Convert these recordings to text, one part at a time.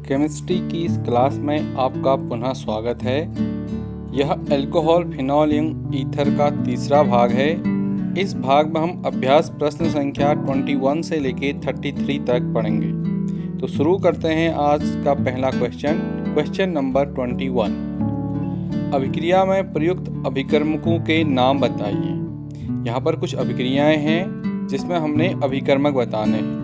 Chemistry की इस class में आपका पुनः स्वागत है। यह अल्कोहल फिनॉल यंग ईथर का तीसरा भाग है। इस भाग में हम अभ्यास प्रश्न संख्या 21 से लेके 33 तक पढ़ेंगे। तो शुरू करते हैं आज का पहला क्वेश्चन नंबर 21। अभिक्रिया में प्रयुक्त अभिकर्मकों के नाम बताइए। यहाँ पर कुछ अभिक्रियाएं हैं जिसमें हमने अभिकर्मक बताने हैं।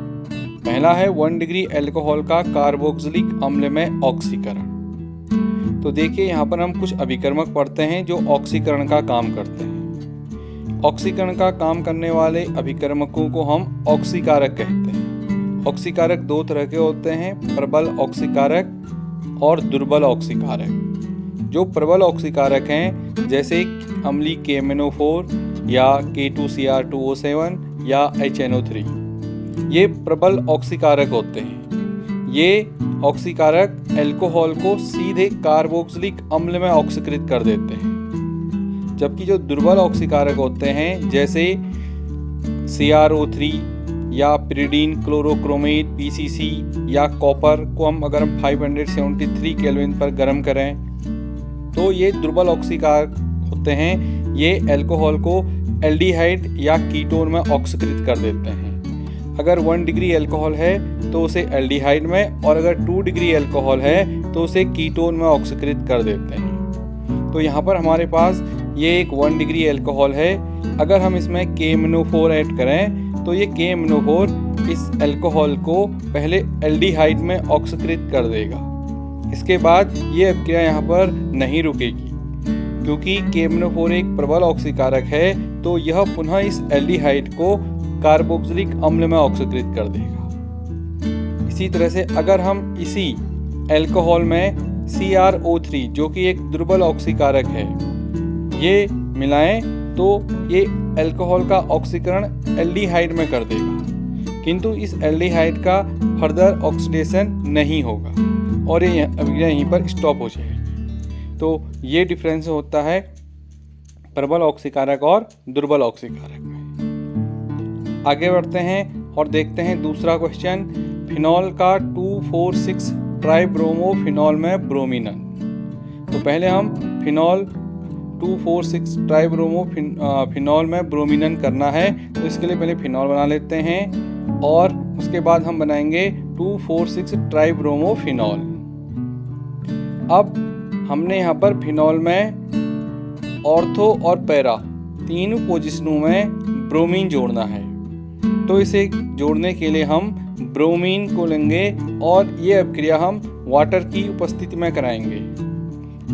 पहला है 1 डिग्री अल्कोहल का कार्बोक्सिलिक अम्ल में ऑक्सीकरण। तो देखिए यहाँ पर हम कुछ अभिकर्मक पढ़ते हैं जो ऑक्सीकरण का काम करते हैं। ऑक्सीकरण का काम करने वाले अभिकर्मकों को हम ऑक्सीकारक कहते हैं। ऑक्सीकारक दो तरह के होते हैं, प्रबल ऑक्सीकारक और दुर्बल ऑक्सीकारक। जो प्रबल ऑक्सीकारक हैं जैसे अम्लीय KMnO4 या K2Cr2O7 या HNO3, ये प्रबल ऑक्सीकारक होते हैं। ये ऑक्सीकारक अल्कोहल को सीधे कार्बोक्सिलिक अम्ल में ऑक्सीकृत कर देते हैं। जबकि जो दुर्बल ऑक्सीकारक होते हैं जैसे CrO3 या पिरिडीन क्लोरोक्रोमेट PCC या कॉपर को हम अगर 573 केल्विन पर गर्म करें तो ये दुर्बल ऑक्सीकारक होते हैं। ये अल्कोहल को एल्डिहाइड या कीटोन में ऑक्सीकृत कर देते हैं। अगर 1 डिग्री अल्कोहल है तो उसे एल्डिहाइड में, और अगर 2 डिग्री अल्कोहल है तो उसे कीटोन में ऑक्सीकृत कर देते हैं। तो यहाँ पर हमारे पास ये एक 1 डिग्री अल्कोहल है। अगर हम इसमें KMnO4 ऐड करें तो ये KMnO4 इस अल्कोहल को पहले एल्डिहाइड में ऑक्सीकृत कर देगा। इसके बाद ये अभिक्रिया यहाँ पर नहीं रुकेगी, क्योंकि KMnO4 एक प्रबल ऑक्सीकारक है तो यह पुनः इस एल्डिहाइड को कार्बोक्सिलिक अम्ल में ऑक्सीकृत कर देगा। इसी तरह से अगर हम इसी अल्कोहल में CrO3 जो कि एक दुर्बल ऑक्सीकारक है ये मिलाएं तो ये अल्कोहल का ऑक्सीकरण एल्डिहाइड में कर देगा, किंतु इस एल्डिहाइड का फर्दर ऑक्सीडेशन नहीं होगा और ये अभिक्रिया यहीं पर स्टॉप हो जाएगी। तो ये डिफरेंस होता है प्रबल ऑक्सीकारक और दुर्बल ऑक्सीकारक में। आगे बढ़ते हैं और देखते हैं दूसरा क्वेश्चन। फिनॉल का 2,4,6 ट्राइब्रोमोफिनॉल में ब्रोमिनन। तो पहले हम फिनॉल 2,4,6 ट्राइब्रोमोफिनॉल में ब्रोमिनन करना है, तो इसके लिए पहले फिनॉल बना लेते हैं और उसके बाद हम बनाएंगे 2,4,6 ट्राइब्रोमोफिनॉल। अब हमने यहाँ पर फिनॉल में ऑर्थो और पैरा तीनों पोजिशनों में ब्रोमीन जोड़ना है। तो इसे जोड़ने के लिए हम ब्रोमीन को लेंगे और ये अभिक्रिया हम वाटर की उपस्थिति में कराएंगे।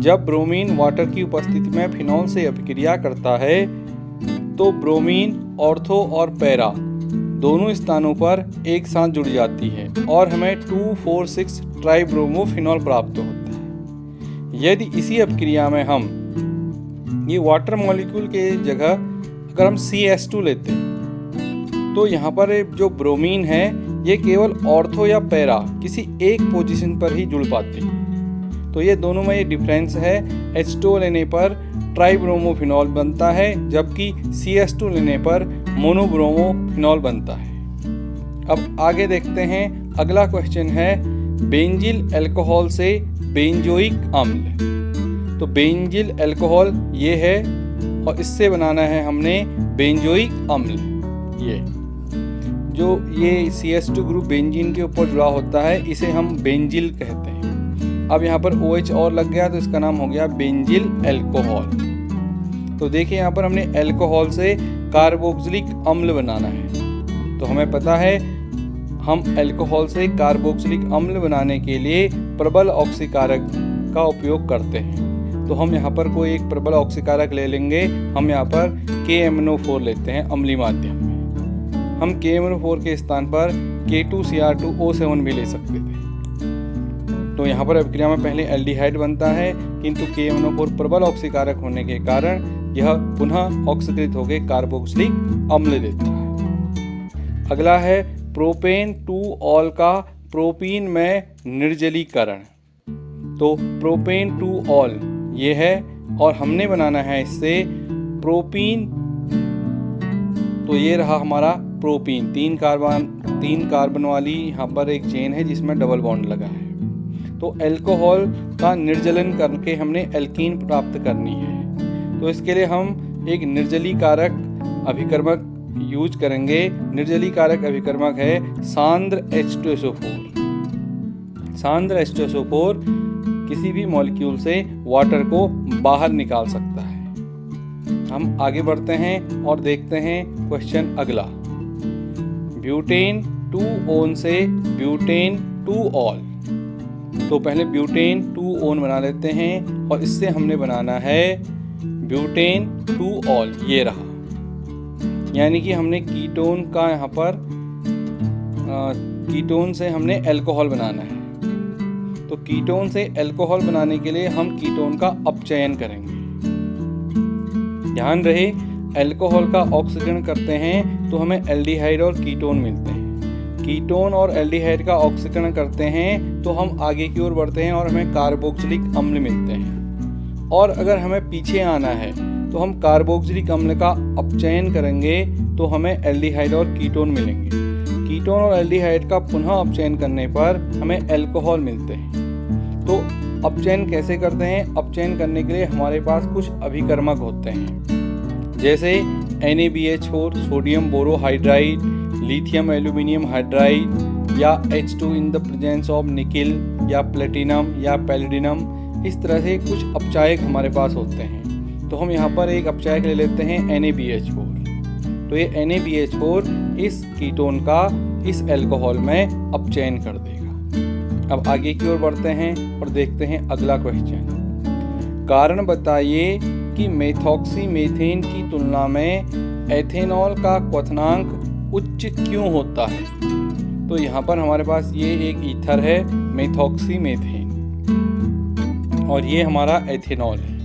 जब ब्रोमीन वाटर की उपस्थिति में फिनॉल से अभिक्रिया करता है तो ब्रोमीन ऑर्थो और पैरा दोनों स्थानों पर एक साथ जुड़ जाती है और हमें 2,4,6 ट्राइब्रोमोफिनॉल प्राप्त होता है। यदि इसी अभिक्रिया में हम ये वाटर मॉलिक्यूल के जगह अगर हम CS2 लेते हैं तो यहाँ पर जो ब्रोमीन है ये केवल ऑर्थो या पैरा किसी एक पोजीशन पर ही जुड़ पाती है। तो ये दोनों में ये डिफरेंस है। H2 लेने पर ट्राइब्रोमोफिनॉल बनता है जबकि CS2 लेने पर मोनोब्रोमोफिनॉल बनता है। अब आगे देखते हैं। अगला क्वेश्चन है बेंजिल अल्कोहल से बेंजोइक अम्ल। तो बेंजिल अल्कोहल ये है और इससे बनाना है हमने बेंजोइक अम्ल। ये CS2 ग्रुप बेंजीन के ऊपर जुड़ा होता है, इसे हम बेंजिल कहते हैं। अब यहाँ पर OH और लग गया तो इसका नाम हो गया बेंजिल अल्कोहल। तो देखिए यहाँ पर हमने अल्कोहल से कार्बोक्सिलिक अम्ल बनाना है। तो हमें पता है हम अल्कोहल से कार्बोक्सिलिक अम्ल बनाने के लिए प्रबल ऑक्सीकारक का उपयोग करते हैं। तो हम यहाँ पर कोई एक प्रबल ऑक्सीकारक ले लेंगे। हम यहाँ पर KMnO4 लेते हैं अम्लीय माध्यम में। हम KMnO4 के स्थान पर K2Cr2O7 भी ले सकते थे। तो यहाँ पर अभिक्रिया में पहले एल्डिहाइड बनता है, किंतु KMnO4 प्रबल ऑक्सीकारक होने के कारण यह पुनः ऑक्सीकृत होकर कार्बोक्सिलिक अम्ल देता है। अगला है प्रोपेन 2-ऑल का प्रोपीन में निर्जलीकरण। तो प्रोपेन 2-ऑल ये है और हमने बनाना है इससे प्रोपीन। तो ये रहा हमारा प्रोपीन, तीन कार्बन वाली यहाँ पर एक चेन है जिसमें डबल बॉन्ड लगा है। तो अल्कोहल का निर्जलन करके हमने एल्कीन प्राप्त करनी है। तो इसके लिए हम एक निर्जलीकारक अभिकर्मक यूज करेंगे। निर्जलीकारक अभिकर्मक है सांद्र H2SO4। सांद्र H2SO4 किसी भी मॉलिक्यूल से वाटर को बाहर निकाल सकता है। हम आगे बढ़ते हैं और देखते हैं क्वेश्चन अगला। ब्यूटेन 2-ओन से ब्यूटेन 2-ऑल। तो पहले ब्यूटेन 2-ओन बना लेते हैं और इससे हमने बनाना है ब्यूटेन 2-ऑल। ये रहा, यानी कि हमने कीटोन का यहाँ पर कीटोन से हमने अल्कोहल बनाना है। तो कीटोन से अल्कोहल बनाने के लिए हम कीटोन का अपचयन करेंगे। ध्यान रहे, अल्कोहल का ऑक्सीकरण करते हैं तो हमें एल्डिहाइड और कीटोन मिलते हैं। कीटोन और एल्डिहाइड का ऑक्सीकरण करते हैं तो हम आगे की ओर बढ़ते हैं और हमें कार्बोक्सिलिक अम्ल मिलते हैं। और अगर हमें पीछे आना है तो हम कार्बोक्सिलिक अम्ल का अपचयन करेंगे तो हमें एल्डिहाइड और कीटोन मिलेंगे। कीटोन और एल्डिहाइड का पुनः अपचयन करने पर हमें अल्कोहल मिलते हैं। तो अपचयन कैसे करते हैं? अपचयन करने के लिए हमारे पास कुछ अभिकर्मक होते हैं, जैसे NaBH4 sodium borohydride, lithium aluminium hydride, या H2 in the presence of nickel या प्लेटिनम या पैलिडिनम। इस तरह से कुछ अपचायक हमारे पास होते हैं। तो हम यहाँ पर एक अपचायक ले लेते हैं NaBH4। तो ये NaBH4 इस कीटोन का इस अल्कोहल में अपचयन कर देगा। अब आगे की ओर बढ़ते हैं और देखते हैं अगला क्वेश्चन। कारण बताइए कि मेथॉक्सीमेथेन की तुलना में एथेनॉल का क्वथनांक उच्च क्यों होता है? तो यहाँ पर हमारे पास ये एक ईथर है मेथॉक्सीमेथेन और ये हमारा एथेनॉल है।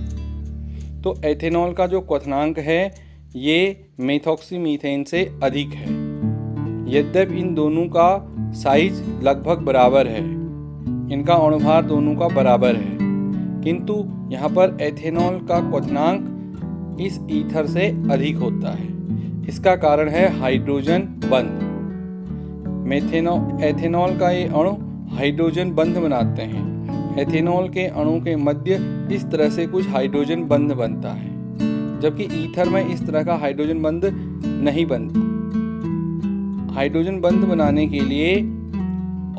तो एथेनॉल का जो क्वथनांक है ये मेथॉक्सीमीथेन से अधिक है। यद्यपि इन दोनों का साइज लगभग बराबर है, इनका अणुभार दोनों का बराबर है, किंतु यहाँ पर एथेनॉल का क्वथनांक इस ईथर से अधिक होता है। इसका कारण है हाइड्रोजन बंध। एथेनॉल का ये अणु हाइड्रोजन बंध बनाते हैं। एथेनॉल के अणु के मध्य इस तरह से कुछ हाइड्रोजन बंध बनता है, जबकि ईथर में इस तरह का हाइड्रोजन बंध नहीं बनता। हाइड्रोजन बंध बनाने के लिए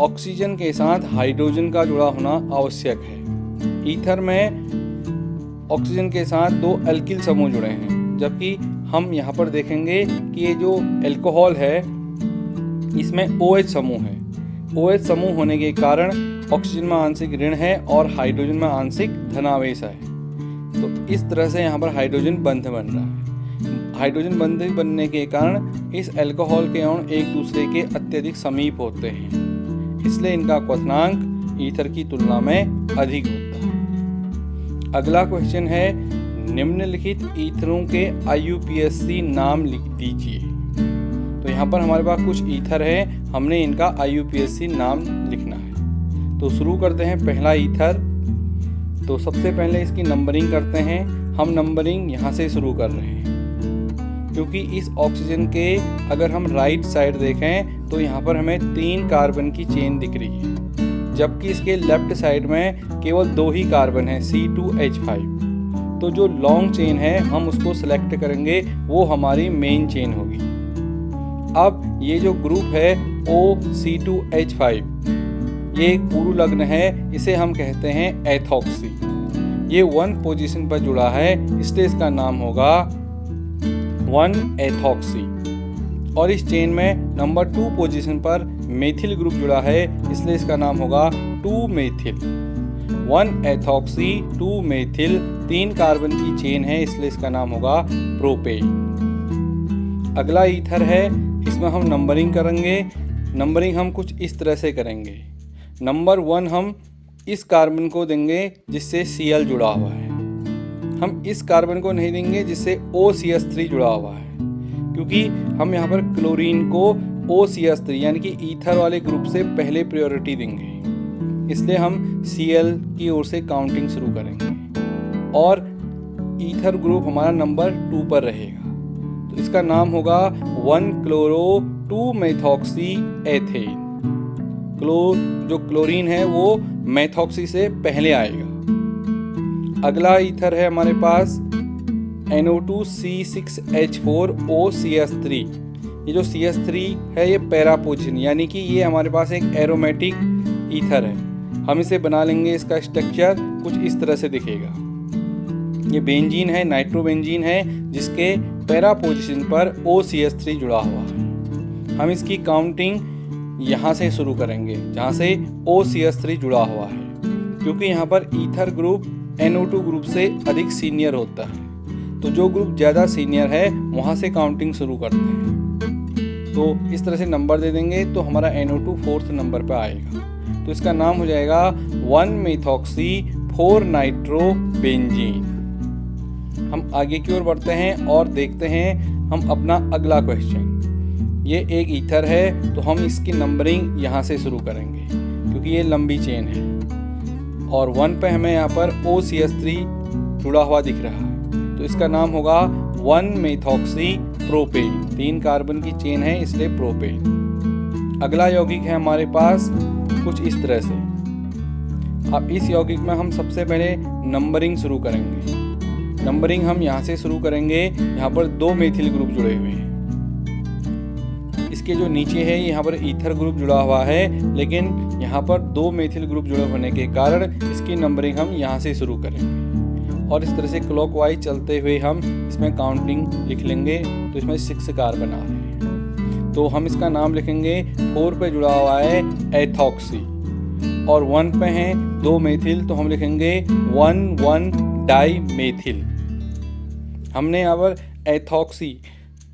ऑक्सीजन के साथ हाइड्रोजन का जुड़ा होना आवश्यक है। ईथर में ऑक्सीजन के साथ 2 अल्किल समूह जुड़े हैं, जबकि हम यहाँ पर देखेंगे कि ये जो अल्कोहल है इसमें OH समूह है। OH समूह होने के कारण ऑक्सीजन में आंशिक ऋण है और हाइड्रोजन में आंशिक धनावेश है। तो इस तरह से यहाँ पर हाइड्रोजन बंध बन रहा है। हाइड्रोजन बंध बनने के कारण इस अल्कोहल के अणु एक दूसरे के अत्यधिक समीप होते हैं, इसलिए इनका क्वथनांक ईथर की तुलना में अधिक होता है। अगला क्वेश्चन है, निम्नलिखित ईथरों के IUPAC नाम लिख दीजिए। तो यहाँ पर हमारे पास कुछ ईथर है, हमने इनका IUPAC नाम लिखना है। तो शुरू करते हैं पहला ईथर। तो सबसे पहले इसकी नंबरिंग करते हैं। हम नंबरिंग यहाँ से शुरू कर रहे हैं, क्योंकि इस ऑक्सीजन के अगर हम राइट साइड देखें तो यहाँ पर हमें 3 कार्बन की चेन दिख रही है, जबकि इसके लेफ्ट साइड में केवल 2 ही कार्बन है, C2H5। तो जो लॉन्ग चेन है हम उसको सिलेक्ट करेंगे, वो हमारी मेन चेन होगी। अब ये जो ग्रुप है OC2H5, ये एक पूर्व लग्न है, इसे हम कहते हैं एथॉक्सी। ये 1 पोजीशन पर जुड़ा है, इसलिए इसका नाम होगा 1-एथॉक्सी। और इस चेन में नंबर 2 पोजीशन पर मेथिल ग्रुप जुड़ा है, इसलिए इसका नाम होगा 2-मेथिल। 1-एथॉक्सी 2-मेथिल 3 कार्बन की चेन है, इसलिए इसका नाम होगा प्रोपेन। अगला ईथर है, इसमें हम नंबरिंग करेंगे। नंबरिंग हम कुछ इस तरह से करेंगे। नंबर 1 हम इस कार्बन को देंगे जिससे Cl जुड़ा हुआ है। हम इस कार्बन को नहीं देंगे जिससे OCH3 जुड़ा हुआ है, क्योंकि हम यहाँ पर क्लोरीन को OCH3 यानी कि ईथर वाले ग्रुप से पहले प्रायोरिटी देंगे, इसलिए हम Cl की ओर से काउंटिंग शुरू करेंगे और ईथर ग्रुप हमारा नंबर 2 पर रहेगा। तो इसका नाम होगा 1-क्लोरो 2-मेथॉक्सी एथेन। जो क्लोरीन है वो मेथॉक्सी से पहले आएगा। अगला ईथर है हमारे पास NO2C6H4OCS3। ये जो CH3 है ये पैरा पोजीशन, यानी कि ये हमारे पास एक एरोमेटिक ईथर है। हम इसे बना लेंगे, इसका स्ट्रक्चर कुछ इस तरह से दिखेगा। ये बेंजीन है, नाइट्रोबेंजीन है, जिसके पैरा पोजीशन पर OCS3 जुड़ा हुआ है। हम इसकी काउंटिंग यहाँ से शुरू करेंगे जहाँ से OCS3 जुड़ा हुआ है, क्योंकि यहाँ पर ईथर ग्रुप NO2 ग्रुप से अधिक सीनियर होता है। तो जो ग्रुप ज़्यादा सीनियर है वहाँ से काउंटिंग शुरू करते हैं। तो इस तरह से नंबर दे देंगे तो हमारा NO2 4th नंबर पर आएगा। तो इसका नाम हो जाएगा 1-methoxy-4-नाइट्रोबेंजीन। हम आगे की ओर बढ़ते हैं और देखते हैं हम अपना अगला क्वेश्चन। ये एक ईथर है तो हम इसकी नंबरिंग यहाँ से शुरू करेंगे, क्योंकि ये लंबी चेन है। और 1 पे हमें यहाँ पर OCS3 जुड़ा हुआ दिख रहा है, तो इसका नाम होगा 1-methoxy-प्रोपेन। 3 कार्बन की चेन है इसलिए प्रोपेन। अगला यौगिक है हमारे पास कुछ इस तरह से। अब इस यौगिक में हम सबसे पहले नंबरिंग शुरू करेंगे। नंबरिंग हम यहाँ से शुरू करेंगे, यहाँ पर 2 मेथिल ग्रुप जुड़े हुए हैं। इसके जो नीचे है यहाँ पर ईथर ग्रुप जुड़ा हुआ है, लेकिन यहाँ पर 2 मेथिल ग्रुप जुड़े होने के कारण इसकी नंबरिंग हम यहाँ से शुरू करेंगे। और इस तरह से क्लॉकवाइज चलते हुए हम इसमें काउंटिंग लिख लेंगे। तो इसमें 6 कार्बन आ रहे हैं, तो हम इसका नाम लिखेंगे। 4 पे जुड़ा हुआ है एथॉक्सी और 1 पे हैं 2 मेथिल, तो हम लिखेंगे 1,1-डाईमेथिल। हमने यहाँ पर एथॉक्सी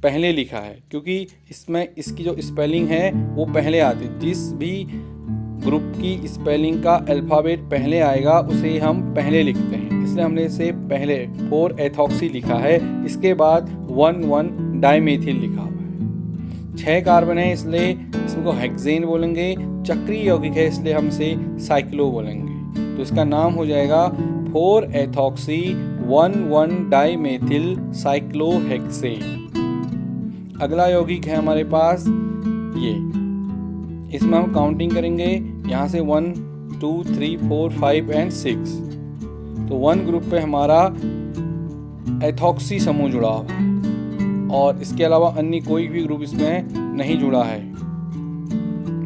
पहले लिखा है क्योंकि इसमें इसकी जो स्पेलिंग है वो पहले आती है। जिस भी ग्रुप की स्पेलिंग का अल्फ़ाबेट पहले आएगा उसे हम पहले लिखते हैं, इसलिए हमने इसे पहले 4-एथॉक्सी लिखा है। इसके बाद 1,1-डाईमेथिल लिखा हुआ है। 6 कार्बन है इसलिए इसको हेक्सेन बोलेंगे। चक्रीय यौगिक है इसलिए हम इसे साइक्लो बोलेंगे। तो इसका नाम हो जाएगा 4-एथॉक्सी-1,1-डाईमेथिल साइक्लोहेक्सेन। अगला यौगिक है हमारे पास ये। इसमें हम काउंटिंग करेंगे यहाँ से 1, 2, 3, 4, 5 एंड 6। तो 1 ग्रुप पे हमारा एथॉक्सी समूह जुड़ा हुआ है और इसके अलावा अन्य कोई भी ग्रुप इसमें नहीं जुड़ा है।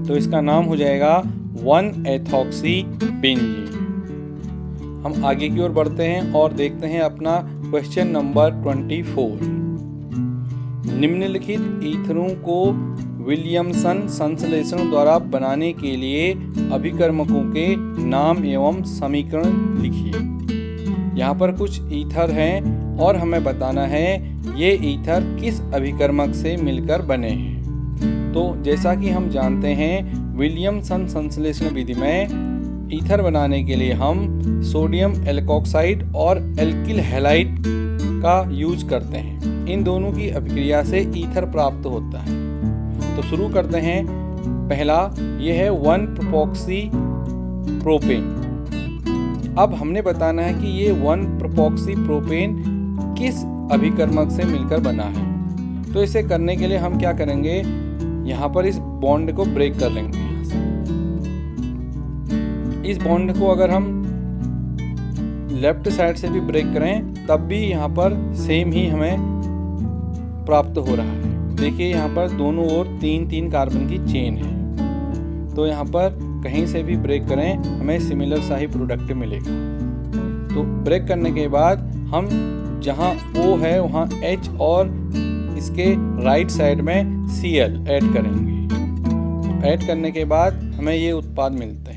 तो इसका नाम हो जाएगा 1-एथॉक्सी-बेंजीन। हम आगे की ओर बढ़ते हैं और देखते हैं अपना क्वेश्चन नंबर 24। निम्नलिखित ईथरों को विलियमसन संश्लेषण द्वारा बनाने के लिए अभिकर्मकों के नाम एवं समीकरण लिखिए। यहाँ पर कुछ ईथर हैं और हमें बताना है ये ईथर किस अभिकर्मक से मिलकर बने हैं। तो जैसा कि हम जानते हैं विलियमसन संश्लेषण विधि में ईथर बनाने के लिए हम सोडियम एल्कोक्साइड और एल्किल हैलाइड का यूज करते हैं। इन दोनों की अभिक्रिया से ईथर प्राप्त होता है। तो शुरू करते हैं। पहला ये है 1-प्रोपोक्सी-प्रोपेन। अब हमने बताना है कि ये 1-प्रोपोक्सी-प्रोपेन किस अभिकर्मक से मिलकर बना है। तो इसे करने के लिए हम क्या करेंगे, यहाँ पर इस बॉन्ड को ब्रेक कर लेंगे। इस बॉन्ड को अगर हम लेफ्ट साइड से भी ब्रेक करें तब भी यहाँ पर सेम ही हमें प्राप्त हो रहा है। देखिए यहाँ पर दोनों ओर 3-3 कार्बन की चेन है, तो यहाँ पर कहीं से भी ब्रेक करें हमें सिमिलर सा ही प्रोडक्ट मिलेगा। तो ब्रेक करने के बाद हम जहाँ O है वहाँ H और इसके राइट साइड में Cl ऐड करेंगे। ऐड करने के बाद हमें ये उत्पाद मिलते हैं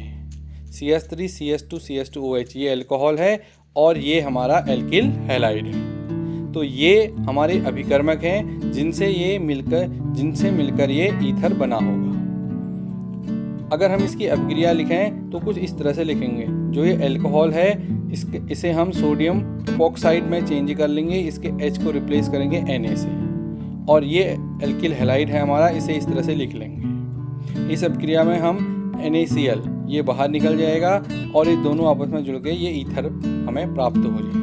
CH3, CH2, CH2OH। ये अल्कोहल है और ये हमारा एल्किल हैलाइड है। तो ये हमारे अभिकर्मक हैं जिनसे मिलकर ये ईथर बना होगा। अगर हम इसकी अभिक्रिया लिखें तो कुछ इस तरह से लिखेंगे। जो ये अल्कोहल है इसे हम सोडियम प्रोपोक्साइड में चेंज कर लेंगे, इसके H को रिप्लेस करेंगे Na से, और ये एल्किल हैलाइड है हमारा, इसे इस तरह से लिख लेंगे। इस अभिक्रिया में हम NaCl ये बाहर निकल जाएगा और ये दोनों आपस में जुड़ के ये ईथर हमें प्राप्त हो जाएगा।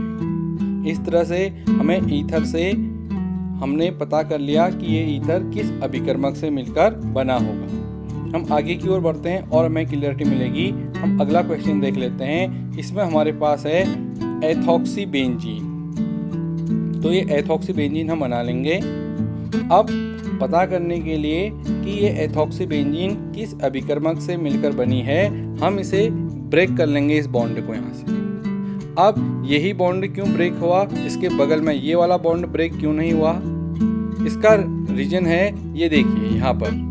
इस तरह से हमें ईथर से हमने पता कर लिया कि ये ईथर किस अभिकर्मक से मिलकर बना होगा। हम आगे की ओर बढ़ते हैं और हमें क्लियरिटी मिलेगी। हम अगला क्वेश्चन देख लेते हैं। इसमें हमारे पास है एथॉक्सी बेंजीन। तो ये एथॉक्सी बेंजीन हम बना लेंगे। अब पता करने के लिए कि ये एथॉक्सी बेंजीन किस अभिकर्मक से मिलकर बनी है, हम इसे ब्रेक कर लेंगे इस बॉन्ड को यहाँ से। अब यही बॉन्ड क्यों ब्रेक हुआ, इसके बगल में ये वाला बॉन्ड ब्रेक क्यों नहीं हुआ, इसका रीजन है ये देखिए यहाँ पर।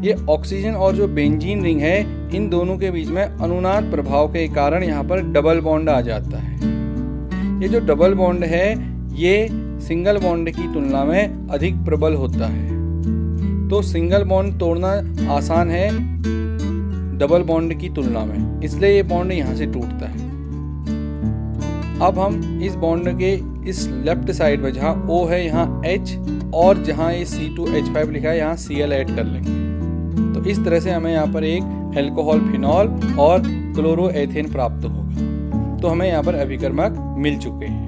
ये ऑक्सीजन और जो बेंजीन रिंग है, इन दोनों के बीच में अनुनाद प्रभाव के कारण यहाँ पर डबल बॉन्ड आ जाता है। ये जो डबल बॉन्ड है ये सिंगल बॉन्ड की तुलना में अधिक प्रबल होता है। तो सिंगल बॉन्ड तोड़ना आसान है डबल बॉन्ड की तुलना में, इसलिए ये बॉन्ड यहाँ से टूटता है। अब हम इस बॉन्ड के इस लेफ्ट साइड में जहाँ O है यहाँ H और जहाँ ये C2H5 लिखा है यहाँ Cl ऐड कर लेंगे। तो इस तरह से हमें यहाँ पर एक एल्कोहल फिनॉल और क्लोरोएथेन प्राप्त होगा। तो हमें यहाँ पर अभिकर्मक मिल चुके हैं।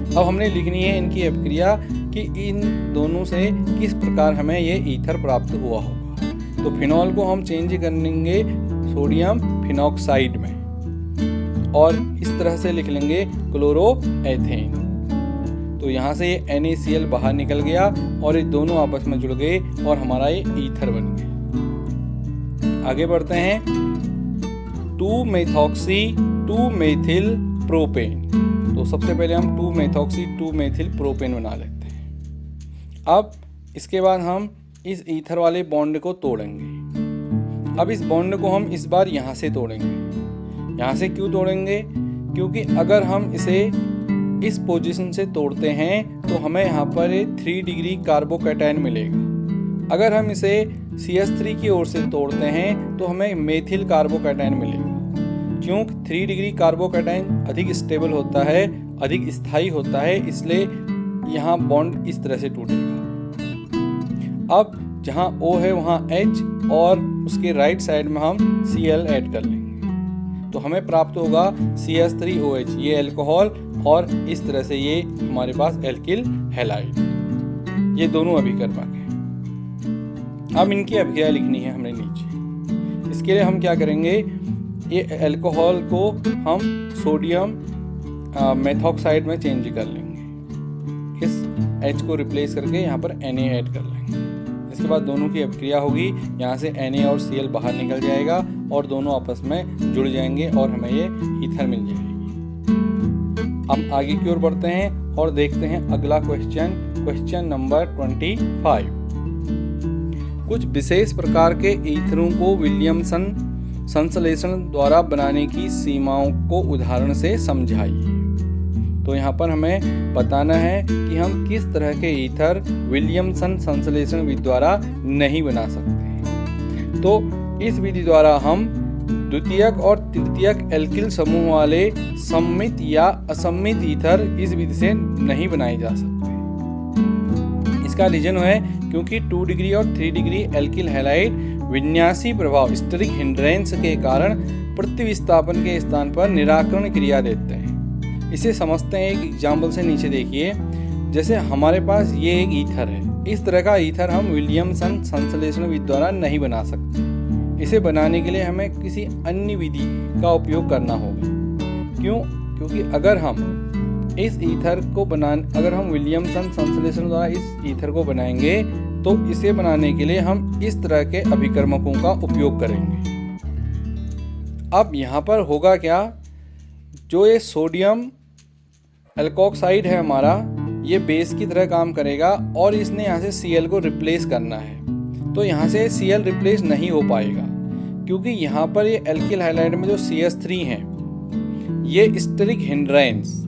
अब हमने लिखनी है इनकी अभिक्रिया कि इन दोनों से किस प्रकार हमें ये ईथर प्राप्त हुआ होगा। तो फिनॉल को हम चेंज कर लेंगे सोडियम फिनॉक्साइड में और इस तरह से लिख लेंगे क्लोरोएथेन। तो यहाँ से ये NaCl बाहर निकल गया और ये दोनों आपस में जुड़ गए और हमारा ये ईथर बन गया। आगे बढ़ते हैं। 2-मेथॉक्सी 2-मेथिल प्रोपेन। तो सबसे पहले हम 2-मेथॉक्सी 2-मेथिल प्रोपेन बना लेते हैं। अब इसके बाद हम इस ईथर वाले बॉन्ड को तोड़ेंगे। अब इस बॉन्ड को हम इस बार यहाँ से तोड़ेंगे। यहाँ से क्यों तोड़ेंगे? क्योंकि अगर हम इसे इस पोजीशन से तोड़ते हैं तो हमें यहाँ पर 3 डिग्री कार्बोकैटायन मिलेगा। अगर हम इसे CH3 की ओर से तोड़ते हैं तो हमें मेथिल कार्बोकैटायन मिलेगा। क्योंकि 3 डिग्री कार्बोकैटायन अधिक स्टेबल होता है, अधिक स्थायी होता है, इसलिए यहाँ बॉन्ड इस तरह से टूटेगा। अब जहाँ O है वहाँ H और उसके राइट साइड में हम Cl ऐड कर लेंगे। तो हमें प्राप्त होगा CH3OH, ये अल्कोहल, और इस तरह से ये हमारे पास एल्किल हैलाइड। ये दोनों अभिकर्मक हैं। अब इनकी अभिक्रिया लिखनी है हमने नीचे। इसके लिए हम क्या करेंगे, ये अल्कोहल को हम सोडियम मेथॉक्साइड में चेंज कर लेंगे। इस H को रिप्लेस करके यहाँ पर Na ऐड कर लेंगे। इसके बाद दोनों की अभिक्रिया होगी, यहाँ से Na और Cl बाहर निकल जाएगा और दोनों आपस में जुड़ जाएंगे और हमें ये ईथर मिल जाएगी। हम आगे की ओर बढ़ते हैं और देखते हैं अगला क्वेश्चन नंबर 25। कुछ विशेष प्रकार के ईथरों को विलियमसन संश्लेषण द्वारा बनाने की सीमाओं को उदाहरण से समझाइए। तो यहाँ पर हमें बताना है कि हम किस तरह के ईथर विलियमसन संश्लेषण विधि द्वारा नहीं बना सकते। तो इस विधि द्वारा हम द्वितीयक और तृतीयक एल्किल समूह वाले सम्मित या असम्मित ईथर इस विधि से नहीं बनाए जा सकते। इसका रीजन है क्योंकि 2 डिग्री और 3 डिग्री एल्किल हैलाइड विन्यासी प्रभाव स्टेरिक हिंड्रेंस के कारण प्रतिविस्थापन के स्थान पर निराकरण क्रिया देते हैं। इसे समझते हैं एक एग्जाम्पल से। नीचे देखिए, जैसे हमारे पास ये एक ईथर है, इस तरह का ईथर हम विलियमसन संश्लेषण विधि द्वारा नहीं बना सकते। इसे बनाने के लिए हमें किसी अन्य विधि का उपयोग करना होगा। क्यों? क्योंकि अगर हम विलियमसन संश्लेषण द्वारा इस ईथर को बनाएंगे तो इसे बनाने के लिए हम इस तरह के अभिकर्मकों का उपयोग करेंगे। अब यहाँ पर होगा क्या, जो ये सोडियम एल्कोक्साइड है हमारा, ये बेस की तरह काम करेगा और इसने यहाँ से Cl को रिप्लेस करना है। तो यहाँ से Cl रिप्लेस नहीं हो पाएगा क्योंकि यहाँ पर ये एल्किल हैलाइड में जो CH3 हैं, ये स्टेरिक हिंड्रेंस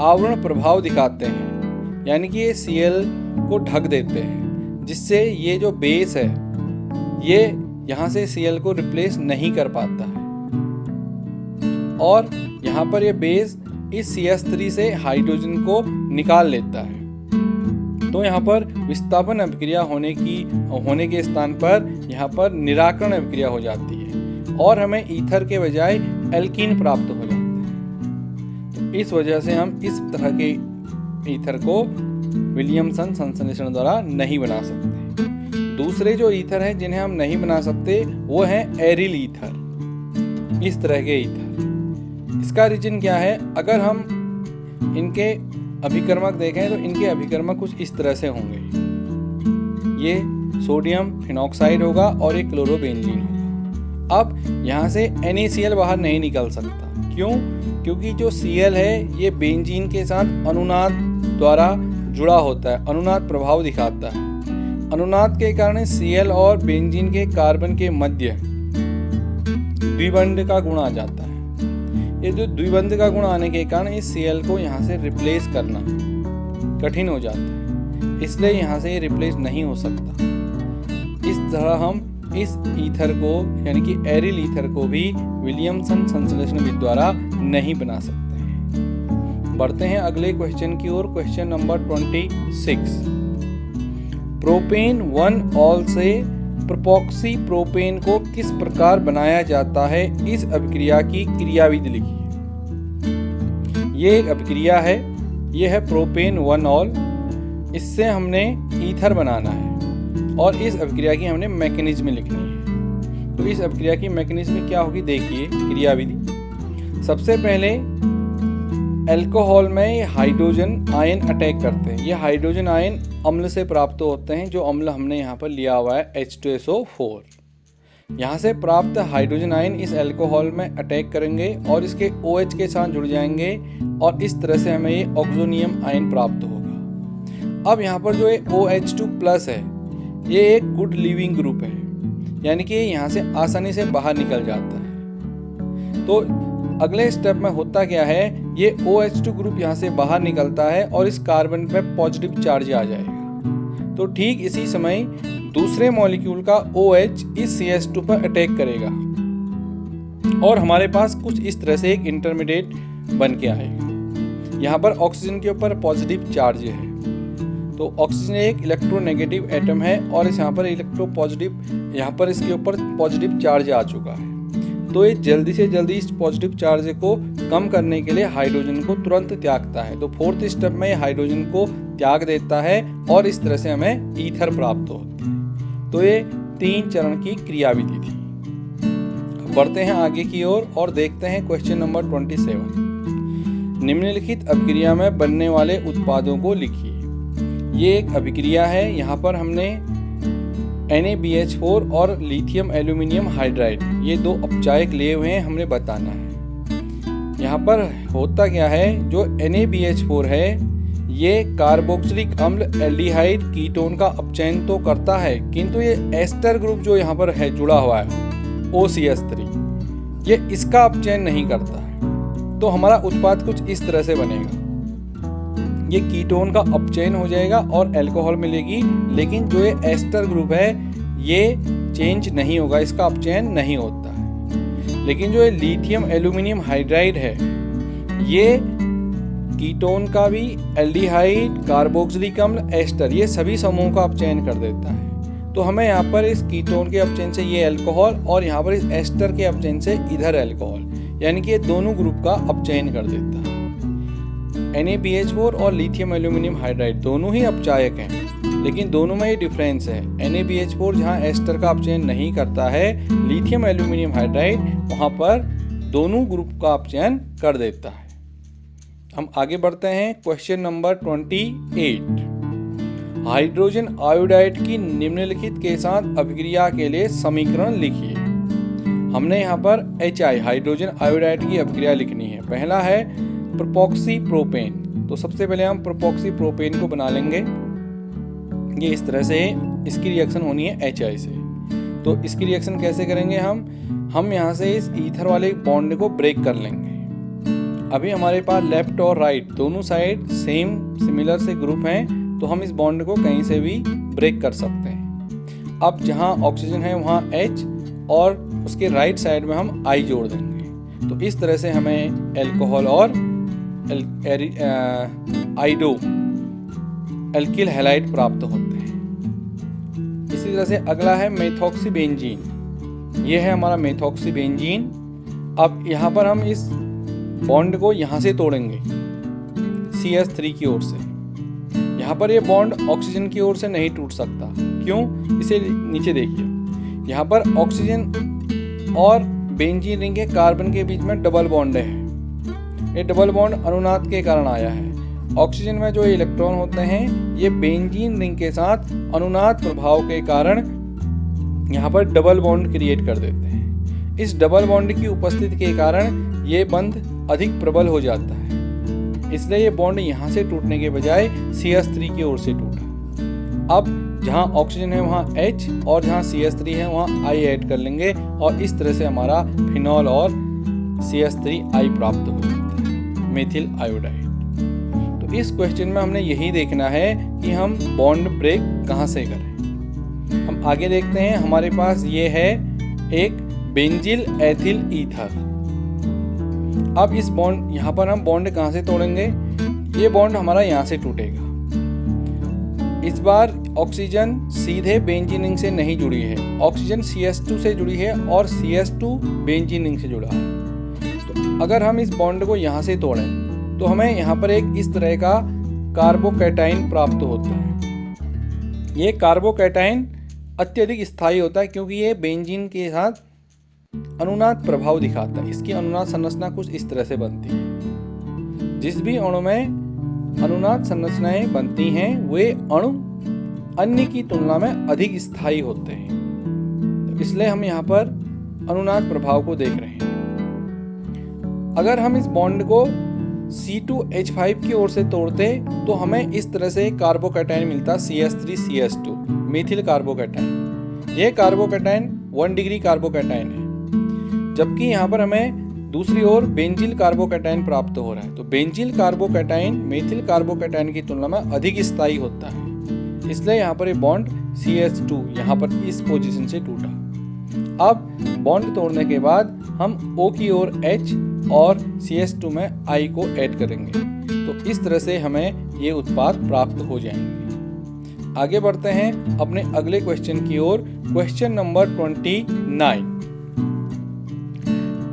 आवरण प्रभाव दिखाते हैं, यानी कि ये Cl को ढक देते हैं, जिससे ये जो बेस है ये यहाँ से Cl को रिप्लेस नहीं कर पाता है और यहाँ पर ये बेस इस CH3 से हाइड्रोजन को निकाल लेता है। तो यहाँ पर विस्थापन अभिक्रिया होने के स्थान पर यहाँ पर निराकरण अभिक्रिया हो जाती है और हमें ईथर के बजाय एल्कीन प्राप्त हो जाता है। तो इस वजह से हम इस तरह के ईथर को विलियमसन संश्लेषण द्वारा नहीं बना सकते। दूसरे जो ईथर हैं जिन्हें हम नहीं बना सकते वो हैं एरिल ईथर, इस तरह के ईथर। इसका रीजन क्या है? अगर हम इनके अभिकर्मक देखें तो इनके अभिकर्मक कुछ इस तरह से होंगे। ये सोडियम फिनॉक्साइड होगा और एक क्लोरोबेंजीन होगा। अब यहाँ से NaCl बाहर नहीं निकल सकता। क्यों? क्योंकि जो Cl है ये बेंजीन के साथ अनुनाद द्वारा जुड़ा होता है, अनुनाद प्रभाव दिखाता है। अनुनाद के कारण Cl और बेंजीन के कार्बन के मध्य द्विबंध का गुण आ जाता है। ये जो द्विबंध का गुण आने के कारण इस Cl को यहाँ से रिप्लेस करना कठिन हो जाता है, इसलिए यहाँ से ये रिप्लेस नहीं हो सकता। इस तरह हम इस ईथर को यानी कि एरिल ईथर को भी विलियमसन संश्लेषण विधि द्वारा नहीं बना सकते हैं। बढ़ते हैं अगले क्वेश्चन की ओर। Question number 26। प्रोपेन 1 ऑल से प्रोपॉक्सी प्रोपेन को किस प्रकार बनाया जाता है? इस अभिक्रिया की क्रियाविधि लिखिए। ये एक अभिक्रिया है, ये है प्रोपेन 1 ऑल। इससे हमने ईथर बनाना है और इस अभिक्रिया की हमने मैकेनिज्म लिखनी है। तो इस अभिक्रिया की मैकेनिज्म क्या होगी देखिए क्रियाविधि। सबसे पहले अल्कोहल में हाइड्रोजन आयन अटैक करते हैं। ये हाइड्रोजन आयन अम्ल से प्राप्त होते हैं, जो अम्ल हमने यहाँ पर लिया हुआ है H2SO4। यहाँ से प्राप्त हाइड्रोजन आयन इस अल्कोहल में अटैक करेंगे और इसके OH के साथ जुड़ जाएंगे और इस तरह से हमें ये ऑक्सोनियम आयन प्राप्त होगा। अब यहाँ पर जो है OH2+ है, ये एक गुड लिविंग ग्रुप है, यानी कि यहाँ से आसानी से बाहर निकल जाता है। तो अगले स्टेप में होता क्या है, ये OH2 ग्रुप यहाँ से बाहर निकलता है और इस कार्बन पे पॉजिटिव चार्ज आ जाएगा। तो ठीक इसी समय दूसरे मॉलिक्यूल का OH इस CH2 पर अटैक करेगा और हमारे पास कुछ इस तरह से एक इंटरमीडिएट बन के आएगा। यहाँ पर ऑक्सीजन के ऊपर पॉजिटिव चार्ज है, तो ऑक्सीजन एक इलेक्ट्रोनेगेटिव एटम है और इस यहाँ पर इलेक्ट्रोपॉजिटिव, यहाँ पर इसके ऊपर पॉजिटिव चार्ज आ चुका है। तो ये जल्दी से जल्दी इस पॉजिटिव चार्ज को कम करने के लिए हाइड्रोजन को तुरंत त्यागता है। तो फोर्थ स्टेप में हाइड्रोजन को त्याग देता है और इस तरह से हमें ईथर प्राप्त होता है। तो ये 3 चरण की क्रियाविधि थी। अब बढ़ते हैं आगे की ओर और देखते हैं क्वेश्चन नंबर 27। निम्नलिखित अभिक्रिया में बनने वाले उत्पादों को लिखिए। ये एक अभिक्रिया है, यहाँ पर हमने NaBH4 और लिथियम एल्यूमिनियम हाइड्राइड ये 2 अपचायक लिए हुए हैं, हमने बताना है। यहाँ पर होता क्या है, जो NaBH4 है ये कार्बोक्सिलिक अम्ल एल्डिहाइड कीटोन का अपचयन तो करता है, किंतु ये एस्टर ग्रुप जो यहाँ पर है जुड़ा हुआ है OCH3, ये इसका अपचयन नहीं करता है। तो हमारा उत्पाद कुछ इस तरह से बनेगा। ये कीटोन का अपचयन हो जाएगा और अल्कोहल मिलेगी, लेकिन जो ये एस्टर ग्रुप है ये चेंज नहीं होगा, इसका अपचयन नहीं होता है। लेकिन जो ये लिथियम एल्यूमिनियम हाइड्राइड है ये कीटोन का भी एल्डिहाइड, कार्बोक्सिलिक अम्ल, एस्टर ये सभी समूहों का अपचयन कर देता है। तो हमें यहाँ पर इस कीटोन के अपचयन से ये अल्कोहल और यहाँ पर इस एस्टर के अपचयन से इधर अल्कोहल, यानी कि ये दोनों ग्रुप का अपचयन कर देता है। NaBH4 और लिथियम एल्यूमिनियम हाइड्राइड दोनों ही अपचायक हैं, लेकिन दोनों में ये डिफरेंस है। NaBH4 जहाँ एस्टर का अपचयन नहीं करता है, लिथियम एल्यूमिनियम हाइड्राइड वहाँ पर दोनों ग्रुप का अपचयन कर देता है। हम आगे बढ़ते हैं क्वेश्चन नंबर 28। हाइड्रोजन आयोडाइड की निम्नलिखित के साथ अभिक्रिया के लिए समीकरण लिखिए। हमने यहाँ पर HI हाइड्रोजन आयोडाइड की अभिक्रिया लिखनी है। पहला है प्रोपॉक्सी प्रोपेन, तो सबसे पहले हम प्रोपॉक्सी प्रोपेन को बना लेंगे। ये इस तरह से इसकी रिएक्शन होनी है HI से। तो इसकी रिएक्शन कैसे करेंगे हम यहाँ से इस ईथर वाले बॉन्ड को ब्रेक कर लेंगे। अभी हमारे पास लेफ्ट और राइट दोनों साइड सेम सिमिलर से ग्रुप हैं, तो हम इस बॉन्ड को कहीं से भी ब्रेक कर सकते हैं। अब जहाँ ऑक्सीजन है वहाँ H और उसके राइट साइड में हम I जोड़ देंगे। तो इस तरह से हमें अल्कोहल और आइडो एल्किल हैलाइड प्राप्त होते हैं। इसी तरह से अगला है मेथॉक्सीबेंजीन। ये है हमारा मेथॉक्सीबेंजीन। अब यहाँ पर हम इस बॉन्ड को यहाँ से तोड़ेंगे CH3 की ओर से। यहाँ पर ये बॉन्ड ऑक्सीजन की ओर से नहीं टूट सकता। क्यों, इसे नीचे देखिए। यहाँ पर ऑक्सीजन और बेंजीन रिंग के कार्बन के बीच में डबल बॉन्ड है। ये डबल बॉन्ड अनुनाद के कारण आया है। ऑक्सीजन में जो इलेक्ट्रॉन होते हैं ये बेंजीन रिंग के साथ अनुनाद प्रभाव के कारण यहाँ पर डबल बॉन्ड क्रिएट कर देते हैं। इस डबल बॉन्ड की उपस्थिति के कारण ये बंध अधिक प्रबल हो जाता है, इसलिए ये बॉन्ड यहाँ से टूटने के बजाय CH3 की ओर से टूटा। अब जहाँ ऑक्सीजन है वहाँ H और जहाँ CH3 है वहाँ I ऐड कर लेंगे और इस तरह से हमारा फिनॉल और CH3I प्राप्त हो जाता है, मेथिल आयोडाइड। तो इस क्वेश्चन में हमने यही देखना है कि हम बॉन्ड ब्रेक कहाँ से करें। हम आगे देखते हैं, हमारे पास ये है एक बेंजिल एथिल ईथर। अब इस बॉन्ड, यहाँ पर हम बॉन्ड कहाँ से तोड़ेंगे, ये बॉन्ड हमारा यहाँ से टूटेगा। इस बार ऑक्सीजन सीधे बेंजीन रिंग से नहीं जुड़ी है, ऑक्सीजन CH2 से जुड़ी है और CH2 बेंजीन रिंग से जुड़ा है। तो अगर हम इस बॉन्ड को यहाँ से तोड़ें तो हमें यहाँ पर एक इस तरह का कार्बोकैटाइन प्राप्त होता है। ये कार्बोकैटाइन अत्यधिक स्थायी होता है क्योंकि ये बेंजीन के साथ अनुनाद प्रभाव दिखाता है। इसकी अनुनाद संरचना कुछ इस तरह से बनती है। जिस भी अणु में अनुनाद संरचनाएं बनती हैं वे अणु अन्य की तुलना में अधिक स्थायी होते हैं, तो इसलिए हम यहाँ पर अनुनाद प्रभाव को देख रहे हैं। अगर हम इस बॉन्ड को C2H5 की ओर से तोड़ते तो हमें इस तरह से कार्बोकैटाइन मिलता, CH3CH2 मेथिल कार्बोकैटाइन। यह कार्बोकैटाइन 1 डिग्री कार्बोकैटाइन है, जबकि यहाँ पर हमें दूसरी ओर बेंजिल कार्बोकैटाइन प्राप्त हो रहा है। तो बेंजिल कार्बोकैटाइन मेथिल कार्बोकैटाइन की तुलना में अधिक स्थायी होता है, इसलिए यहाँ पर ये बॉन्ड CH2 यहाँ पर इस पोजीशन से टूटा। अब बॉन्ड तोड़ने के बाद हम O की ओर H और CH2 में I को ऐड करेंगे, तो इस तरह से हमें ये उत्पाद प्राप्त हो जाएंगे। आगे बढ़ते हैं अपने अगले क्वेश्चन की ओर। Question number 29।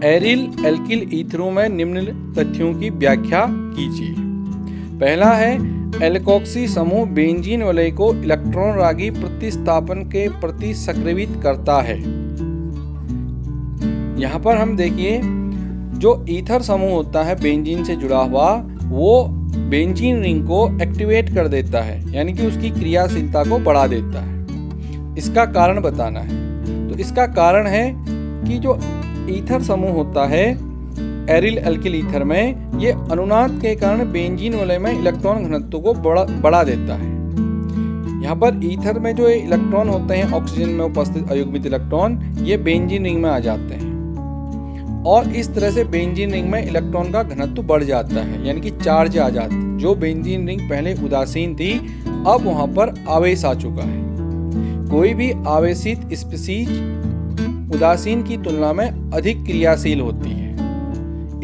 एरिल एल्किल ईथरों में निम्न तथ्यों की व्याख्या कीजिए। पहला है, एल्कोक्सी समूह बेंजीन वलय को इलेक्ट्रॉन रागी प्रतिस्थापन के प्रति सक्रियित करता है। यहाँ पर हम देखिए, जो ईथर समूह होता है बेंजीन से जुड़ा हुआ, वो बेंजीन रिंग को एक्टिवेट कर देता है, यानी कि उसकी क्रियाशीलता को बढ़ा देता है। इसका कारण बताना है। तो इसका कारण है कि जो ईथर समूह होता है एरिल एल्किल ईथर में, ये अनुनाद के कारण बेंजीन वलय में इलेक्ट्रॉन घनत्व को बढ़ा देता है। यहाँ पर ईथर में जो इलेक्ट्रॉन होते हैं ऑक्सीजन में उपस्थित अयुग्मित इलेक्ट्रॉन, ये बेंजीन रिंग में आ जाते हैं और इस तरह से बेंजीन रिंग में इलेक्ट्रॉन का घनत्व बढ़ जाता है, यानी कि चार्ज आ जाता है। जो बेंजीन रिंग पहले उदासीन थी, अब वहां पर आवेश आ चुका है। कोई भी आवेशित स्पीशीज उदासीन की तुलना में अधिक क्रियाशील होती है,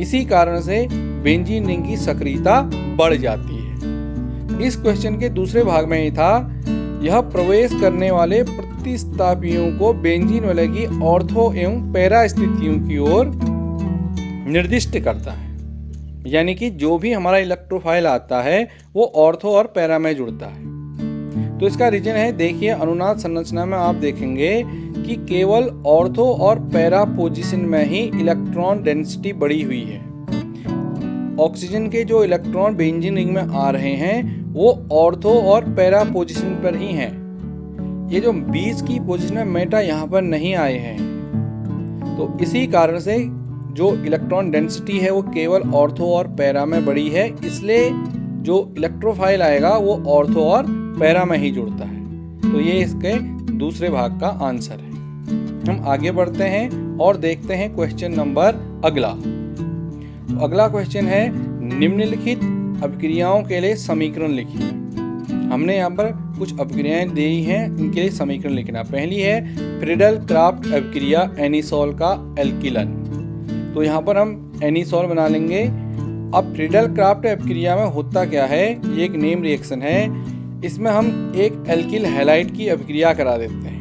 इसी कारण से बेंजीन रिंग की सक्रियता बढ़ जाती है। इस क्वेश्चन के दूसरे भाग में ही था, यह प्रवेश करने वाले प्रतिस्थापियों को बेंजीन वलय की ऑर्थो एवं पैरा स्थितियों की ओर निर्दिष्ट करता है, यानी कि जो भी हमारा इलेक्ट्रोफाइल आता है वो ऑर्थो और पैरा में जुड़ता है। तो इसका रीजन है, देखिए अनुनाद संरचना में आप देखेंगे कि केवल ऑर्थो और पैरा पोजीशन में ही इलेक्ट्रॉन डेंसिटी बढ़ी हुई है। ऑक्सीजन के जो इलेक्ट्रॉन बेंजीन रिंग में आ रहे हैं वो ऑर्थो और पैरा पोजीशन पर ही हैं। ये जो बीच की पोजीशन में मेटा यहाँ पर नहीं आए हैं, तो इसी कारण से जो इलेक्ट्रॉन डेंसिटी है वो केवल ऑर्थो और पैरा में बढ़ी है, इसलिए जो इलेक्ट्रोफाइल आएगा वो ऑर्थो और पैरा में ही जुड़ता है। तो ये इसके दूसरे भाग का आंसर है। हम आगे बढ़ते हैं और देखते हैं क्वेश्चन नंबर अगला। तो अगला क्वेश्चन है, निम्नलिखित अभिक्रियाओं के लिए समीकरण लिखिए। हमने यहाँ पर कुछ अभिक्रियाएं दी हैं, इनके लिए समीकरण लिखना। पहली है फ्रीडल क्राफ्ट अभिक्रिया एनिसोल का एल्किलन। तो यहाँ पर हम एनिसोल बना लेंगे। अब फ्रीडल क्राफ्ट अभिक्रिया में होता क्या है, ये एक नेम रिएक्शन है, इसमें हम एक एल्किल हैलाइड की अभिक्रिया करा देते हैं।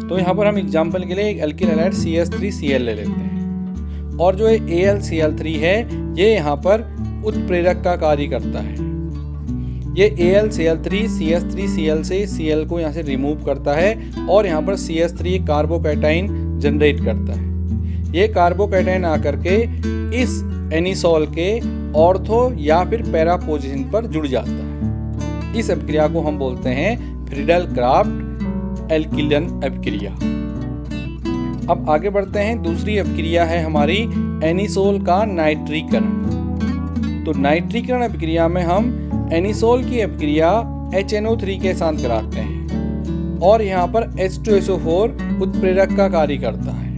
तो यहाँ पर हम एग्जाम्पल के लिए एक एल्किल हैलाइड CH3Cl ले लेते हैं, और जो AlCl3 है ये यहाँ पर उत्प्रेरक का कार्य करता है। ये AlCl3 CH3Cl से Cl को यहाँ से रिमूव करता है और यहाँ पर CH3 कार्बोकैटाइन जनरेट करता है। ये कार्बोकैटाइन आकर के इस एनिसोल के ऑर्थो या फिर पैरा पोजीशन पर जुड़ जाता है। इस अभिक्रिया को हम बोलते हैं फ्रीडल-क्राफ्ट एल्किलन अभिक्रिया। अब आगे बढ़ते हैं। दूसरी अभिक्रिया है हमारी एनिसोल का नाइट्रीकरण। तो नाइट्रीकरण अभिक्रिया में हम एनिसोल की अभिक्रिया HNO3 के साथ कराते हैं और यहाँ पर H2SO4 उत्प्रेरक का कार्य करता है।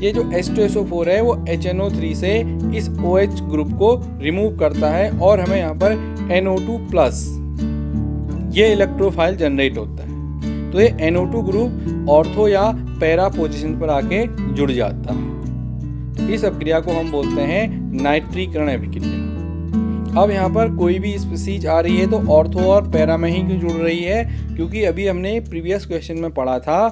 ये जो H2SO4 है वो HNO3 से इस OH ग्रुप को रिमूव करता है और हमें यहाँ पर NO2+ ये इलेक्ट्रोफाइल जनरेट होता है। तो ये NO2 ग्रुप ऑर्थो या पैरा पोजीशन पर आके जुड़ जाता है। इस अभिक्रिया को हम बोलते हैं नाइट्रीकरण अभिक्रिया। अब यहाँ पर कोई भी स्पीशीज आ रही है तो ऑर्थो और पैरा में ही क्यों जुड़ रही है? क्योंकि अभी हमने प्रीवियस क्वेश्चन में पढ़ा था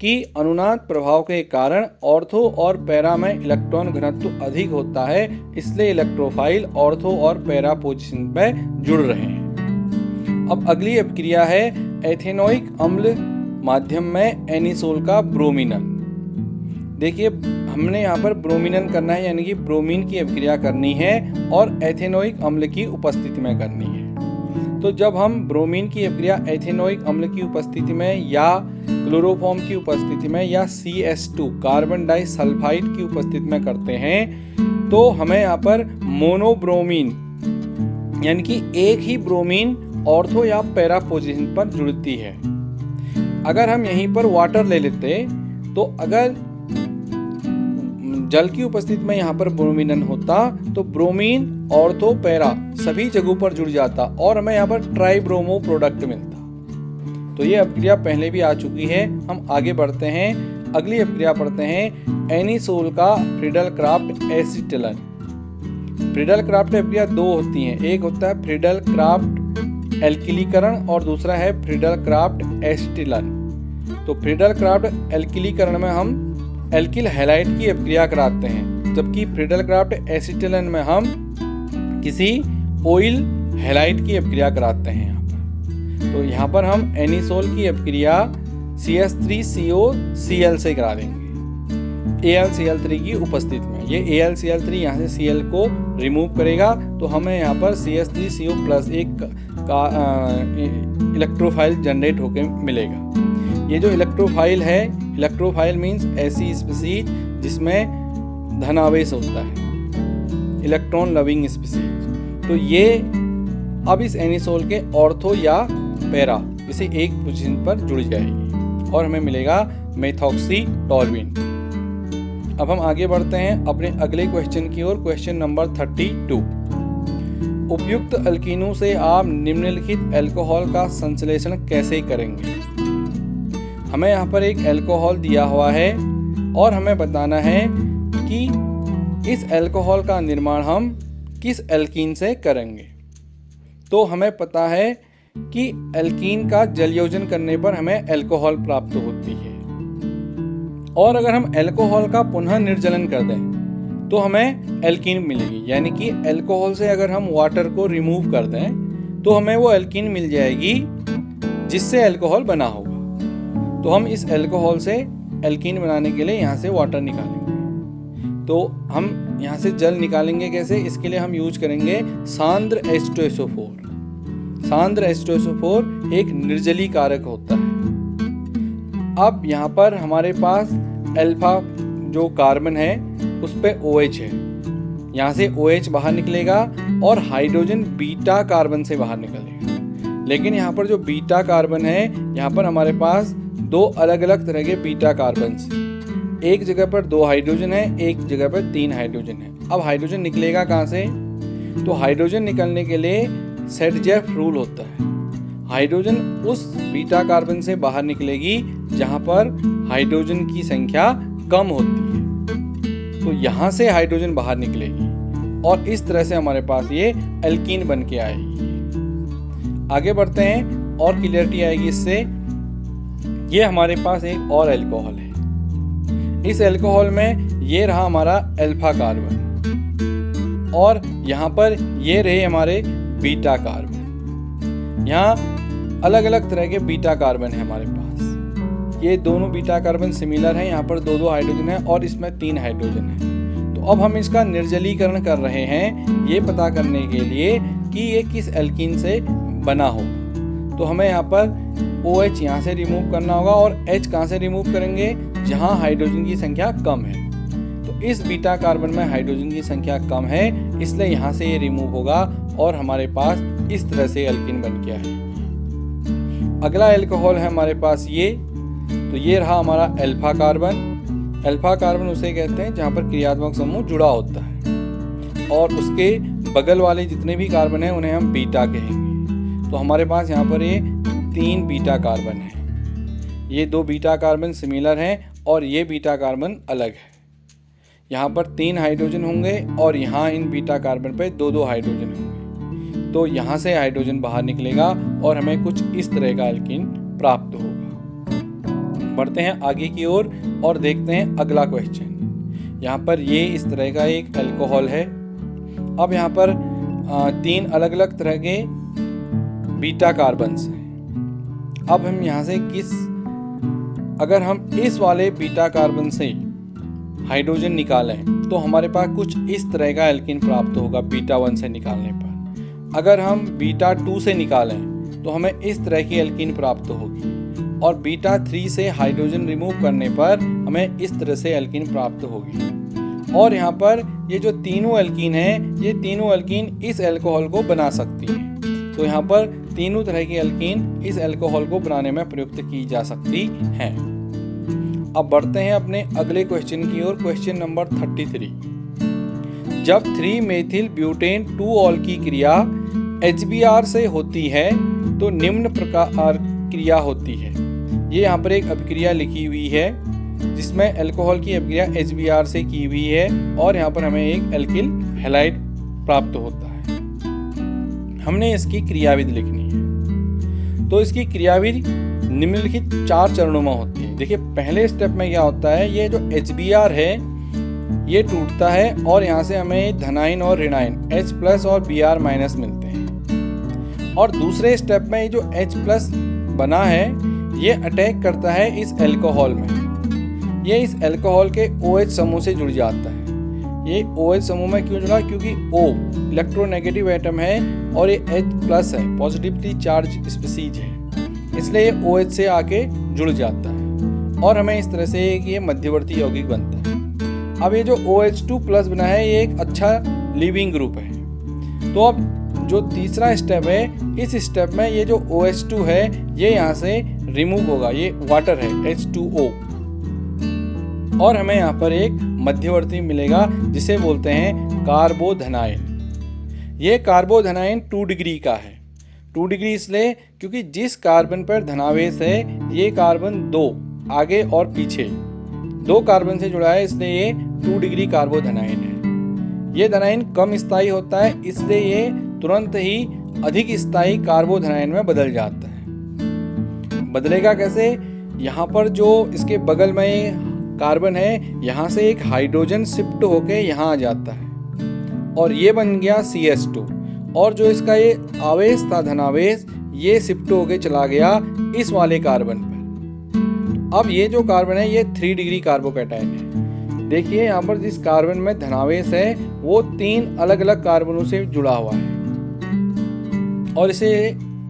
कि अनुनाद प्रभाव के कारण ऑर्थो और पैरा में इलेक्ट्रॉन घनत्व अधिक होता है, इसलिए इलेक्ट्रोफाइल ऑर्थो और पैरा पोजीशन पे जुड़ रहे हैं। अब अगली अभिक्रिया है एथेनोइक अम्ल माध्यम में एनिसोल का ब्रोमिनन। देखिए हमने यहाँ पर ब्रोमिनन करना है, यानी कि ब्रोमीन की अभिक्रिया करनी है और एथेनोइक अम्ल की उपस्थिति में करनी है। तो जब हम ब्रोमीन की अभिक्रिया एथेनोइक अम्ल की उपस्थिति में या क्लोरोफॉर्म की उपस्थिति में या CH2 कार्बन डाइसल्फाइड की उपस्थिति में करते हैं तो हमें यहाँ पर मोनोब्रोमीन यानी कि एक ही ब्रोमीन ऑर्थो या पैरा पोजीशन पर जुड़ती है। अगर हम यहीं पर वाटर ले लेते तो अगर जल की उपस्थिति में यहाँ पर ब्रोमिनन होता तो ब्रोमीन ऑर्थो पैरा सभी जगहों पर जुड़ जाता और हमें यहाँ पर ट्राइब्रोमो प्रोडक्ट मिलता। तो ये अभिक्रिया पहले भी आ चुकी है। हम आगे बढ़ते हैं, अगली अभिक्रिया पढ़ते हैं एनिसोल का फ्रीडल-क्राफ्ट एसिटिलन। फ्रीडल-क्राफ्ट अभिक्रिया दो होती हैं, एक होता है फ्रीडल-क्राफ्ट एल्किलीकरण और दूसरा है फ्रीडल-क्राफ्ट एसिटिलन। तो फ्रीडल-क्राफ्ट एल्किलीकरण में हम एल्किल हैलाइड की अभिक्रिया कराते हैं, जबकि फ्रीडल-क्राफ्ट एसिटिलन में हम किसी ऑयल हैलाइड की अभिक्रिया कराते हैं यहाँ पर। तो यहाँ पर हम एनिसोल की अभिक्रिया CH3COCl से करा देंगे AlCl3 की उपस्थिति में। ये AlCl3 यहाँ से Cl को रिमूव करेगा तो हमें यहाँ पर CH3CO+ एक का इलेक्ट्रोफाइल जनरेट होकर मिलेगा। ये जो इलेक्ट्रोफाइल है, इलेक्ट्रोफाइल मीन्स ऐसी स्पीशीज जिसमें धनावेश होता है, इलेक्ट्रॉन लविंग स्पीशीज। तो ये अब इस एनिसोल के ऑर्थो या पैरा इसे एक पोजीशन पर जुड़ जाएगी और हमें मिलेगा मेथॉक्सीटोल्यूइन। अब हम आगे बढ़ते हैं अपने अगले क्वेश्चन की ओर, क्वेश्चन नंबर 32। उपयुक्त अल्कीनों से आप निम्नलिखित अल्कोहल का संश्लेषण कैसे करेंगे? हमें यहाँ पर एक अल्कोहल दिया हुआ है और हमें बताना है कि इस अल्कोहल का निर्माण हम किस एल्कीन से करेंगे। तो हमें पता है कि एल्कीन का जलयोजन करने पर हमें अल्कोहल प्राप्त होती है और अगर हम अल्कोहल का पुनः निर्जलन कर दें तो हमें एल्कीन मिलेगी। यानी कि अल्कोहल से अगर हम वाटर को रिमूव कर दें तो हमें वो एल्कीन मिल जाएगी जिससे अल्कोहल बना होगा। तो हम इस अल्कोहल से एल्कीन बनाने के लिए यहाँ से वाटर निकालेंगे। तो हम यहाँ से जल निकालेंगे कैसे? इसके लिए हम यूज करेंगे सांद्र H2SO4। सांद्र H2SO4 एक निर्जली कारक होता है। अब यहाँ पर हमारे पास अल्फा जो कार्बन है उस पे OH है, यहाँ से OH बाहर निकलेगा और हाइड्रोजन बीटा कार्बन से बाहर निकलेगा। लेकिन यहाँ पर जो बीटा कार्बन है, यहाँ पर हमारे पास दो अलग अलग तरह के बीटा कार्बन, एक जगह पर 2 हाइड्रोजन है, एक जगह पर 3 हाइड्रोजन है। अब हाइड्रोजन निकलेगा कहाँ से? तो हाइड्रोजन निकलने के लिए सेट-जेफ रूल होता है। हाइड्रोजन उस बीटा कार्बन से बाहर निकलेगी जहाँ पर हाइड्रोजन की संख्या कम होती है। तो यहाँ से हाइड्रोजन बाहर निकलेगी और इस तरह से हमारे पास ये एल्कीन बन के आएगी। आगे बढ़ते हैं और क्लियरिटी आएगी इससे। ये हमारे पास एक और अल्कोहल है। इस अल्कोहल में ये रहा हमारा अल्फा कार्बन और यहाँ पर ये रहे हमारे बीटा कार्बन। यहाँ अलग अलग तरह के बीटा कार्बन है हमारे पास। ये दोनों बीटा कार्बन सिमिलर हैं, यहाँ पर 2-2 हाइड्रोजन है और इसमें 3 हाइड्रोजन है। तो अब हम इसका निर्जलीकरण कर रहे हैं ये पता करने के लिए कि ये किस एल्कीन से बना होगा। तो हमें यहाँ पर OH यहाँ से रिमूव करना होगा और H कहाँ से रिमूव करेंगे, जहाँ हाइड्रोजन की संख्या कम है। तो इस बीटा कार्बन में हाइड्रोजन की संख्या कम है, इसलिए यहाँ से ये रिमूव होगा और हमारे पास इस तरह से एल्कीन बन गया है। अगला अल्कोहल है हमारे पास ये, तो ये रहा हमारा अल्फा कार्बन। अल्फा कार्बन उसे कहते हैं जहाँ पर क्रियात्मक समूह जुड़ा होता है और उसके बगल वाले जितने भी कार्बन हैं उन्हें हम बीटा कहेंगे। तो हमारे पास यहाँ पर ये 3 बीटा कार्बन है। ये 2 बीटा कार्बन सिमिलर हैं और ये बीटा कार्बन अलग है। यहाँ पर 3 हाइड्रोजन होंगे और यहाँ इन बीटा कार्बन पे 2-2 हाइड्रोजन होंगे। तो यहाँ से हाइड्रोजन बाहर निकलेगा और हमें कुछ इस तरह का एल्कीन प्राप्त होगा। बढ़ते हैं आगे की ओर और देखते हैं अगला क्वेश्चन। यहाँ पर ये इस तरह का एक अल्कोहल है। अब यहाँ पर 3 अलग अलग तरह के बीटा कार्बन्स हैं। अब हम यहाँ से अगर हम इस वाले बीटा कार्बन से हाइड्रोजन निकालें तो हमारे पास कुछ इस तरह का एल्कीन प्राप्त होगा बीटा 1 से निकालने पर। अगर हम बीटा 2 से निकालें तो हमें इस तरह की एल्कीन प्राप्त होगी और बीटा 3 से हाइड्रोजन रिमूव करने पर हमें इस तरह से एल्कीन प्राप्त होगी। और यहाँ पर ये जो तीनों एल्कीन हैं, ये तीनों एल्कीन इस अल्कोहल को बना सकती हैं। तो यहाँ पर तीनों तरह की एल्कीन इस अल्कोहल को बनाने में प्रयुक्त की जा सकती हैं। अब बढ़ते हैं अपने अगले क्वेश्चन की ओर, क्वेश्चन नंबर 33। जब 3 मेथिल ब्यूटेन 2 ऑल की क्रिया HBr से होती है तो निम्न प्रकार क्रिया होती है। ये यहाँ पर एक अभिक्रिया लिखी हुई है जिसमें अल्कोहल की अभिक्रिया HBr से की हुई है और यहाँ पर हमें एक एल्किल हैलाइड प्राप्त होता है। हमने इसकी क्रियाविधि लिखनी है। तो इसकी विधि निम्नलिखित 4 चरणों में होती है। देखिए पहले स्टेप में क्या होता है, ये जो HBr है ये टूटता है और यहाँ से हमें धनाइन और ऋणाइन H+ और Br- मिलते हैं। और दूसरे स्टेप में ये जो H+ बना है ये अटैक करता है इस अल्कोहल में। ये इस अल्कोहल के OH समूह से जुड़ जाता है। ये OH समूह में क्यों जुड़ा, क्योंकि O इलेक्ट्रोनेगेटिव एटम है और ये H+ है, पॉजिटिवली चार्ज स्पीसीज है, इसलिए ये OH से आके जुड़ जाता है और हमें इस तरह से ये मध्यवर्ती यौगिक बनता है। अब ये जो OH2+ बना है ये एक अच्छा लीविंग ग्रुप है। तो अब जो तीसरा स्टेप है, इस स्टेप में ये जो OH2 है ये यहाँ से रिमूव होगा, ये वाटर है H2O और हमें यहाँ पर एक मध्यवर्ती मिलेगा जिसे बोलते हैं कार्बोधनाइन। ये कार्बोधनाइन 2 डिग्री का है। 2 डिग्री इसलिए क्योंकि जिस कार्बन पर धनावेश है ये कार्बन 2 आगे और पीछे 2 कार्बन से जुड़ा है, इसलिए ये 2 डिग्री कार्बोधनाइन है। ये धनाइन कम स्थायी होता है, इसलिए ये तुरंत ही अधिक स्थायी कार्बोधनाइन में बदल जाता है। बदलेगा कैसे, यहाँ पर जो इसके बगल में कार्बन है यहाँ से एक हाइड्रोजन शिफ्ट होके यहाँ आ जाता है और ये बन गया CH2 और जो इसका ये आवेश था धनावेश ये शिफ्ट होके चला गया इस वाले कार्बन पर। अब ये जो कार्बन है ये 3 डिग्री कार्बोकैटायन है। देखिए यहाँ पर जिस कार्बन में धनावेश है वो 3 अलग अलग कार्बनों से जुड़ा हुआ है और इसे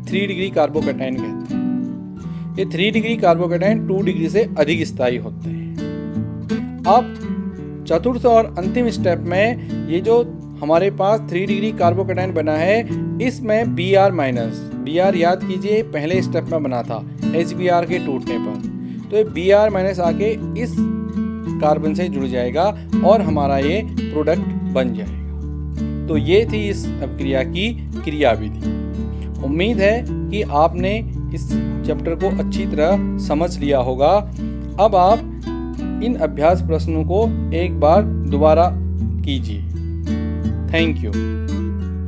3 डिग्री कार्बोकैटायन कहते हैं। ये 3 डिग्री कार्बोकैटायन 2 डिग्री से अधिक स्थायी होते हैं। अब चतुर्थ और अंतिम स्टेप में ये जो हमारे पास 3 डिग्री कार्बोकैटायन बना है इसमें Br- याद कीजिए पहले स्टेप में बना था HBr के टूटने पर, तो ये Br- आके इस कार्बन से जुड़ जाएगा और हमारा ये प्रोडक्ट बन जाएगा। तो ये थी इस अभिक्रिया की क्रियाविधि। उम्मीद है कि आपने इस चैप्टर को अच्छी तरह समझ लिया होगा। अब आप इन अभ्यास प्रश्नों को एक बार दोबारा कीजिए। Thank you.